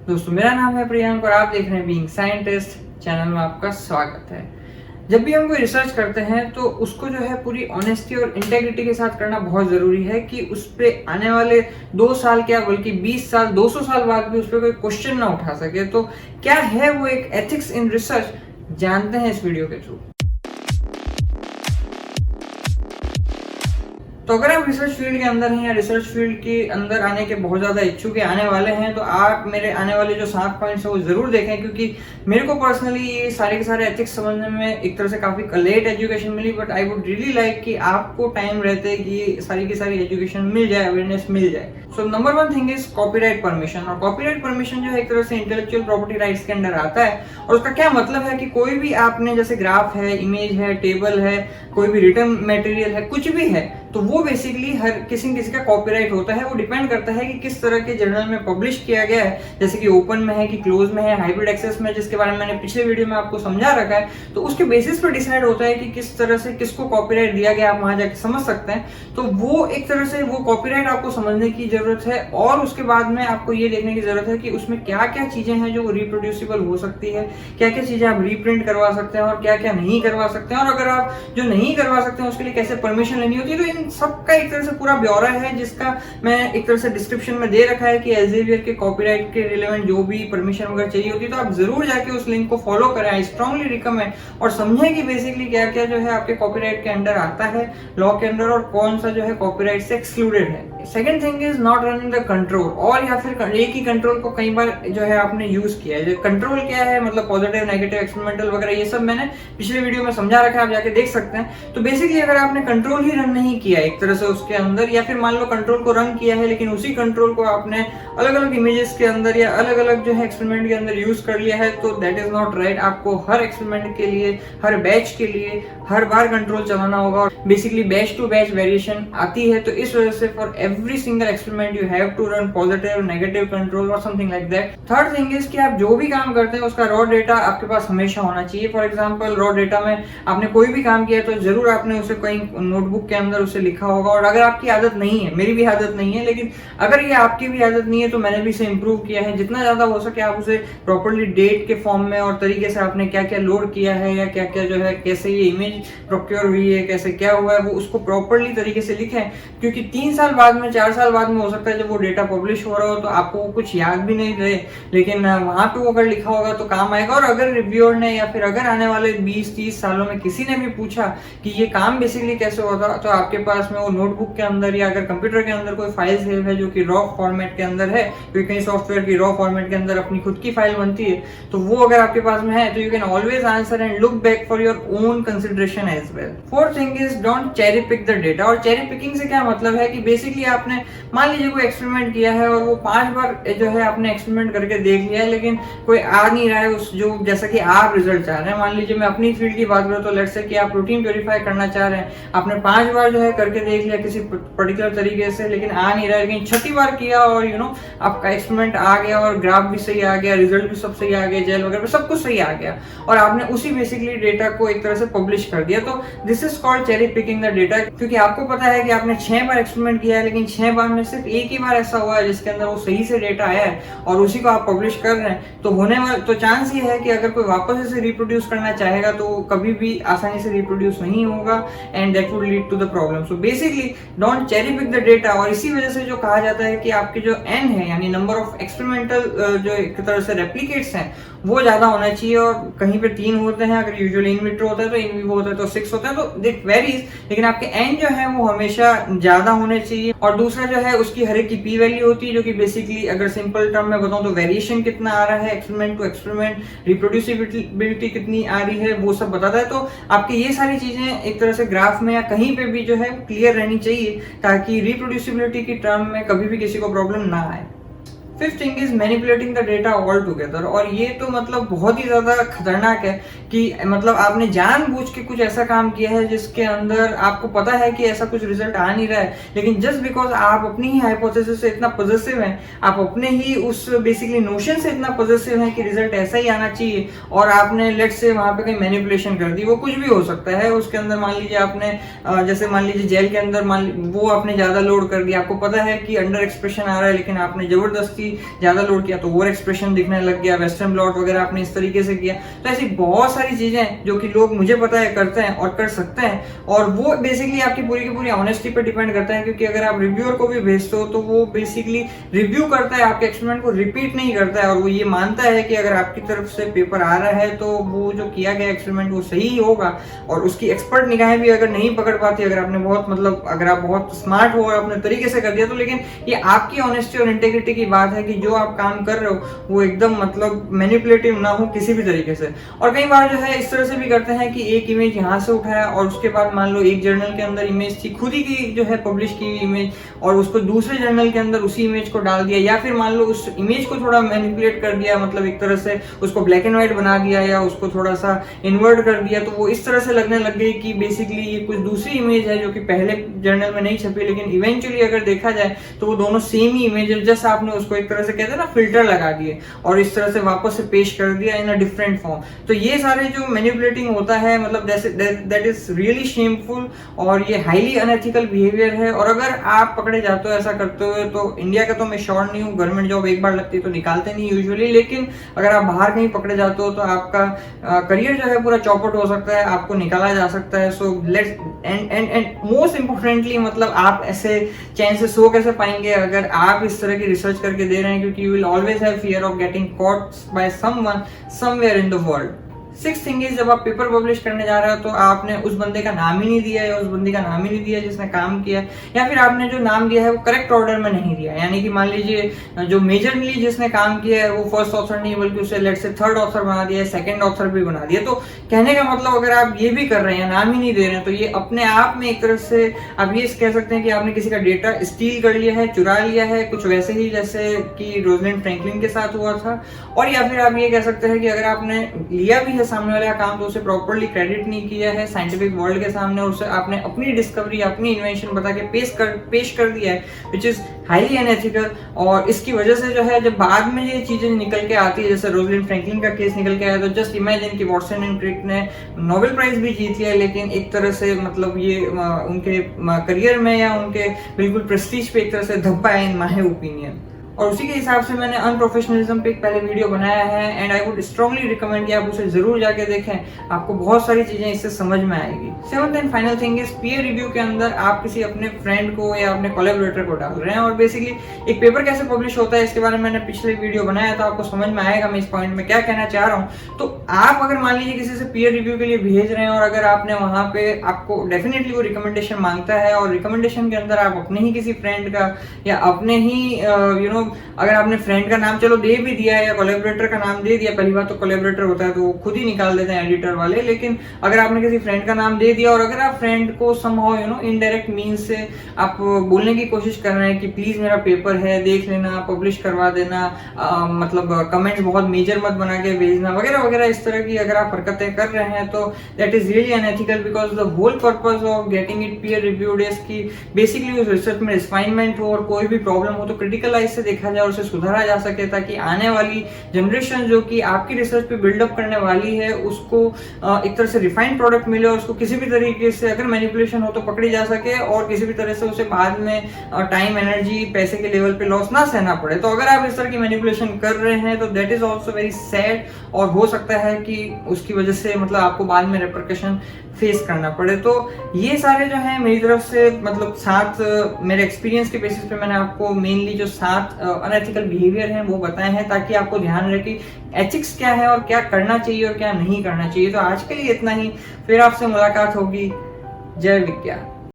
दोस्तों मेरा नाम है प्रियंक और आप देख रहे हैं बीइंग साइंटिस्ट चैनल में आपका स्वागत है। जब भी हम कोई रिसर्च करते हैं तो उसको जो है पूरी ऑनेस्टी और इंटेग्रिटी के साथ करना बहुत ज़रूरी है कि उस पर आने वाले 2 साल क्या बल्कि 20 साल 200 साल बाद भी उस पर कोई क्वेश्चन ना उठा सके। तो क्या है वो एक एथिक्स इन रिसर्च, जानते हैं इस वीडियो के थ्रू। तो अगर आप रिसर्च फील्ड के अंदर हैं या रिसर्च फील्ड के अंदर आने के बहुत ज़्यादा इच्छुक है, आने वाले हैं, तो आप मेरे आने वाले जो 7 पॉइंट्स है वो ज़रूर देखें, क्योंकि मेरे को पर्सनली ये सारे के सारे एथिक्स समझने में एक तरह से काफ़ी लेट एजुकेशन मिली, but I would really like कि आपको टाइम रहते कि ये सारी की सारी एजुकेशन मिल जाए, अवेयरनेस मिल जाए। So number 1 thing is copyright permission. और कॉपीराइट परमिशन जो है एक तरह से इंटेलेक्चुअल प्रॉपर्टी राइट्स के अंडर आता है। और उसका क्या मतलब है कि कोई भी आपने जैसे ग्राफ है, इमेज है, टेबल है, कोई भी रिटर्न मटेरियल है, कुछ भी है, तो वो बेसिकली हर किसी का कॉपीराइट होता है। वो डिपेंड करता है कि किस तरह के जर्नल में पब्लिश किया गया है, जैसे कि ओपन में है कि क्लोज में है, हाइब्रिड एक्सेस में, जिसके बारे में मैंने पिछले वीडियो में आपको समझा रखा है। तो उसके बेसिस पर डिसाइड होता है कि किस तरह से किसको कॉपीराइट दिया गया, आप वहां जाके समझ सकते हैं। तो वो एक तरह से वो कॉपीराइट आपको समझने की जरूरत है। और उसके बाद में आपको ये देखने की जरूरत है कि उसमें क्या क्या चीजें हैं जो रिप्रोड्यूसिबल हो सकती है, क्या क्या चीजें आप रीप्रिंट करवा सकते हैं और क्या क्या नहीं करवा सकते हैं। और अगर आप जो नहीं करवा सकते हैं उसके लिए कैसे परमिशन लेनी होती है। तो इन सबका एक तरह से पूरा ब्यौरा है, जिसका मैं एक तरह से डिस्क्रिप्शन में दे रखा है कि एल्सेवियर के कॉपीराइट के रिलेवेंट जो भी परमिशन वगैरह चाहिए होती है, तो आप जरूर जाके उस लिंक को फॉलो करें। आई स्ट्रांगली रिकमेंड, और समझें कि बेसिकली क्या क्या जो है आपके कॉपीराइट के अंडर आता है लॉ के अंदर, और कौन सा जो है कॉपीराइट से एक्सक्लूडेड है। Second thing is not running the control, और या फिर एक ही कंट्रोल को कई बार जो है आपने यूज किया है। कंट्रोल क्या है, मतलब पॉजिटिव, नेगेटिव, एक्सपेरिमेंटल वगैरह, ये सब मैंने पिछले वीडियो में समझा रखा है, आप जाके देख सकते हैं। तो बेसिकली अगर आपने कंट्रोल ही रन नहीं किया एक तरह से उसके अंदर, या फिर मान लो कंट्रोल को रन किया है लेकिन उसी कंट्रोल को आपने अलग अलग इमेजेस के अंदर या अलग अलग जो है एक्सपेरिमेंट के अंदर यूज कर लिया है, तो दैट इज नॉट राइट। आपको हर एक्सपेरिमेंट के लिए, हर बैच के लिए हर बार कंट्रोल चलाना होगा। और basically batch to batch variation आती है, तो इस वजह से for every single experiment you have to run positive, negative control और something like that. Third thing is कि आप जो भी काम करते हैं उसका रॉ डेटा आपके पास हमेशा होना चाहिए। फॉर एग्जांपल रॉ डेटा में आपने कोई भी काम किया तो जरूर आपने उसे कहीं नोटबुक के अंदर उसे लिखा होगा। और अगर आपकी आदत नहीं है, मेरी भी आदत नहीं है, लेकिन अगर ये आपकी भी आदत नहीं है तो मैंने भी इसे इंप्रूव किया है। जितना ज्यादा हो सके आप उसे प्रॉपर्ली डेट के फॉर्म में और तरीके से आपने क्या क्या लोड किया है या क्या क्या जो है कैसे ये इमेज प्रोक्योर हुई है, कैसे क्या हुआ है, वो उसको प्रॉपर्ली तरीके से लिखें। क्योंकि 3 साल बाद में, 4 साल बाद में हो सकता है जब वो डेटा पब्लिश हो रहा हो तो आपको कुछ याद भी नहीं रहे, लेकिन वहां पे वो अगर लिखा होगा तो काम आएगा। और अगर रिव्यूअर ने या फिर अगर आने वाले 20-30 सालों में किसी ने भी पूछा कि ये काम बेसिकली कैसे होता, तो आपके पास में वो नोटबुक के अंदर या अगर कंप्यूटर के अंदर कोई फाइल सेव है जो कि रॉ फॉर्मेट के अंदर है, क्योंकि कई सॉफ्टवेयर की रॉ फॉर्मेट के अंदर अपनी खुद की फाइल बनती है, तो वो अगर आपके पास में है तो you can always answer and look back for your own consideration as well. Fourth thing is don't cherry pick the data. और चेरी पिकिंग से क्या मतलब है कि बेसिकली आपने मान लीजिए कोई एक्सपेरिमेंट किया है और वो 5 बार जो है आपने एक्सपेरिमेंट करके देख लिया है, लेकिन कोई आ नहीं रहा है उस जो जैसा कि आप रिजल्ट चाह रहे हैं। मान लीजिए मैं अपनी फील्ड की बात करूं तो लेट्स से कि आप प्रोटीन प्योरीफाई करना चाह रहे हैं, आपने 5 बार जो है करके देख लिया किसी पर्टिकुलर तरीके से, लेकिन आ नहीं रहा है, लेकिन 6ठी बार किया और आपका एक्सपेरिमेंट आ गया और ग्राफ भी सही आ गया, रिजल्ट भी सब सही आ गया, जेल वगैरह सब कुछ सही आ गया, और आपने उसी बेसिकली डेटा को एक तरह से पब्लिश कर दिया। तो this is called cherry picking the data. क्योंकि आपको पता है कि आपने 6 बार एक्सपेरिमेंट किया है, लेकिन 6 बार में सिर्फ एक ही बार ऐसा हुआ है जिसके अंदर वो सही से डेटा आया है और उसी को आप पब्लिश कर रहे हैं, तो होने वाला तो चांस ये है कि अगर कोई वापस इसे रिप्रोड्यूस करना चाहेगा तो कभी भी आसानी से रिप्रोड्यूस नहीं होगा, and that would lead to the problem. So basically don't cherry pick the data. और इसी वजह से जो कहा जाता है कि आपके जो एन है, यानी नंबर ऑफ एक्सपेरिमेंटल जो एक तरह से रेप्लिकेट्स हैं, वो ज्यादा होना चाहिए। और कहीं पे 3 होते हैं, अगर यूजुअली इन विट्रो होता है तो इन विवो होता है तो 6 होता है, तो इट वेरीज, लेकिन आपके एन जो है वो हमेशा ज्यादा होने चाहिए। और दूसरा जो है उसकी हर एक की पी वैल्यू होती है, जो कि बेसिकली अगर सिंपल टर्म में बताऊं तो वेरिएशन कितना आ रहा है एक्सपेरिमेंट टू एक्सपेरिमेंट, रिप्रोड्यूसिबिलिटी कितनी आ रही है, वो सब बताता है। तो आपकी ये सारी चीजें एक तरह से ग्राफ में या कहीं पे भी जो है क्लियर रहनी चाहिए, ताकि रिप्रोड्यूसिबिलिटी की टर्म में कभी भी किसी को प्रॉब्लम ना आए। Fifth thing is manipulating the data all together. और ये तो मतलब बहुत ही ज्यादा खतरनाक है कि मतलब आपने जानबूझ के कुछ ऐसा काम किया है जिसके अंदर आपको पता है कि ऐसा कुछ रिजल्ट आ नहीं रहा है, लेकिन जस्ट बिकॉज आप अपनी ही हाइपोथेसिस से इतना पॉजिटिव हैं, आप अपने ही उस बेसिकली नोशन से इतना पॉजिटिव हैं कि रिजल्ट ऐसा ही आना चाहिए, और आपने लेट से वहां पे कहीं मैनिपुलेशन कर दी। वो कुछ भी हो सकता है उसके अंदर। मान लीजिए आपने जैसे मान लीजिए जेल के अंदर वो आपने ज्यादा लोड कर दिया, आपको पता है कि अंडर एक्सप्रेशन आ रहा है, लेकिन आपने जबरदस्ती ही ज्यादा लोड किया तो ओवर एक्सप्रेशन दिखने लग गया, वेस्टर्न ब्लॉट वगैरह आपने इस तरीके से किया। तो ऐसी बहुत सारी चीजें हैं जो कि लोग, मुझे पता है, करते हैं और कर सकते हैं, और वो बेसिकली आपकी पूरी की पूरी ऑनेस्टी पर डिपेंड करता है। क्योंकि अगर आप रिव्यूअर को भी भेजते हो तो वो बेसिकली रिव्यू करता है, आपके एक्सपेरिमेंट को रिपीट नहीं करता है, और वो ये मानता है कि अगर आपकी तरफ से पेपर आ रहा है तो वो जो किया गया एक्सपेरिमेंट वो सही होगा। और उसकी एक्सपर्ट निगाहें भी अगर नहीं पकड़ पाती, अगर आपने बहुत मतलब अगर आप बहुत स्मार्ट हो और अपने तरीके से कर दिया तो, लेकिन ये आपकी ऑनेस्टी और इंटेग्रिटी की बात है कि जो आप काम कर रहे हो वो एकदम मतलब मैनिपुलेटिव ना हो किसी भी तरीके से। और कई बार जो है इस तरह से भी करते हैं कि एक इमेज यहाँ से उठाया और उसके बाद मान लो एक जर्नल के अंदर इमेज थी खुद ही की जो है पब्लिश की हुई इमेज, और उसको दूसरे जर्नल के अंदर उसी इमेज को डाल दिया, या फिर मान लो उस इमेज को थोड़ा मैनिपुलेट कर दिया, मतलब एक तरह से उसको ब्लैक एंड व्हाइट बना दिया या उसको थोड़ा सा इन्वर्ट कर दिया, तो वो इस तरह से लगने लग गई कि बेसिकली ये कुछ दूसरी इमेज है जो कि पहले जर्नल में नहीं छपी, लेकिन इवेंचुअली अगर देखा जाए तो वो दोनों सेम ही इमेज है। जस्ट आपने उसको एक तरह से कहते हैं ना फिल्टर लगा दिए और इस तरह से वापस से पेश कर दिया इन अ डिफरेंट फॉर्म। तो ये सारे जो मैनिपुलेटिंग होता है मतलब दैट इज रियली शेमफुल और ये हाईली अनएथिकल बिहेवियर है। और अगर आप पकड़े जाते हो ऐसा करते हुए तो इंडिया का तो मैं श्योर नहीं हूँ, गवर्नमेंट जॉब एक बार लगती है तो निकालते नहीं यूजुअली, लेकिन अगर आप बाहर कहीं पकड़े जाते हो तो आपका करियर जो है पूरा चौपट हो सकता है, आपको निकाला जा सकता है। So let's end most importantly मतलब आप ऐसे चैन से सो कैसे पाएंगे अगर आप इस तरह की रिसर्च करके दे रहे हैं, क्योंकि you will always have fear of getting caught by someone somewhere in the world. Six thing is, जब आप पेपर पब्लिश करने जा रहे हो तो आपने उस बंदे का नाम ही नहीं दिया या उस बंदी का नाम ही नहीं दिया जिसने काम किया, या फिर आपने जो नाम दिया है वो करेक्ट ऑर्डर में नहीं दिया। यानी कि मान लीजिए जो मेजरली जिसने काम किया है वो फर्स्ट ऑथर नहीं बल्कि उसे लेट से थर्ड ऑथर बना दिया, सेकंड ऑथर भी बना दिया। तो कहने का मतलब अगर आप ये भी कर रहे हैं, नाम ही नहीं दे रहे हैं, तो ये अपने आप में एक तरह से आप ये कह सकते हैं कि आपने किसी का डेटा स्टील कर लिया है, चुरा लिया है, कुछ वैसे ही जैसे कि रोजलिंड फ्रैंकलिन के साथ हुआ था। और या फिर आप ये कह सकते हैं कि अगर आपने लिया भी है सामने वाले का काम तो उसे प्रॉपर्ली क्रेडिट नहीं किया है साइंटिफिक वर्ल्ड के सामने, और उसे आपने अपनी डिस्कवरी अपनी इन्वेंशन बता के पेश कर दिया है, विच इज हाईली अनएथिकल। और इसकी वजह से जो है जब बाद में ये चीजें निकल के आती है, जैसे रोजलिंड फ्रैंकलिन का केस निकल के आया, तो जस्ट इमेजिन कि वॉटसन एंड क्रिक ने नोबेल प्राइज भी जीत लिया, लेकिन एक तरह से मतलब ये उनके करियर में या उनके बिल्कुल प्रेस्टीज पे एक तरह से धब्बा है इन माय ओपिनियन। और उसी के हिसाब से मैंने अनप्रोफेशनलिज्म पे एक पहले वीडियो बनाया है and I would strongly recommend कि आप उसे जरूर जाके देखें, आपको बहुत सारी चीजें इससे समझ में आएगी। Seventh and final thing is, peer review के अंदर आप किसी अपने फ्रेंड को या अपने कोलैबोरेटर को डाल रहे हैं, और बेसिकली एक पेपर कैसे पब्लिश होता है इसके बारे में मैंने पिछले वीडियो बनाया था, आपको समझ में आएगा मैं इस पॉइंट में क्या कहना चाह रहा हूँ। तो आप अगर मान लीजिए किसी से पीयर रिव्यू के लिए भेज रहे हैं और अगर आपने वहां पे आपको डेफिनेटली वो रिकमेंडेशन मांगता है, और रिकमेंडेशन के अंदर आप अपने ही किसी फ्रेंड का या अपने ही अगर आपने फ्रेंड का नाम चलो दे भी दिया है या कोलैबोरेटर का नाम दे दिया, पहली बात तो कोलैबोरेटर होता है तो वो खुद ही निकाल देते हैं एडिटर वाले, लेकिन अगर आपने किसी फ्रेंड का नाम दे दिया और अगर आप फ्रेंड को समहाउ इनडायरेक्ट मींस से आप बोलने की कोशिश कर रहे हैं कि प्लीज मेरा पेपर है देख लेना, पब्लिश करवा देना, मतलब कमेंट्स बहुत मेजर मत बना के भेजना वगैरह वगैरह, इस तरह की अगर आप हरकतें कर रहे हैं तो that is really unethical, because the whole purpose of getting it peer reviewed is कि बेसिकली उस रिसर्च में रिफाइनमेंट हो और कोई भी प्रॉब्लम हो तो क्रिटिकल आइज से देखा जाए, उसे सुधारा जा सके, ताकि आने वाली जनरेशन जो कि आपकी रिसर्च पे बिल्डअप करने वाली है उसको एक तरह से रिफाइंड प्रोडक्ट मिले और उसको किसी भी तरीके से अगर मैनिपुलेशन हो तो पकड़ी जा सके और किसी भी तरह से उसे बाद में टाइम एनर्जी पैसे के लेवल पे लॉस ना सहना पड़े। तो अगर आप इस तरह की मैनिपुलेशन कर रहे हैं तो that is also very sad, और हो सकता है कि उसकी वजह से मतलब आपको बाद में रेपरकशन फेस करना पड़े। तो ये सारे जो है मेरी तरफ से मतलब 7 मेरे एक्सपीरियंस के बेसिस पे मैंने आपको मेनली जो 7 अनएथिकल बिहेवियर हैं वो बताए हैं, ताकि आपको ध्यान रहे कि एथिक्स क्या है और क्या करना चाहिए और क्या नहीं करना चाहिए। तो आज के लिए इतना ही, फिर आपसे मुलाकात होगी। जय विज्ञान।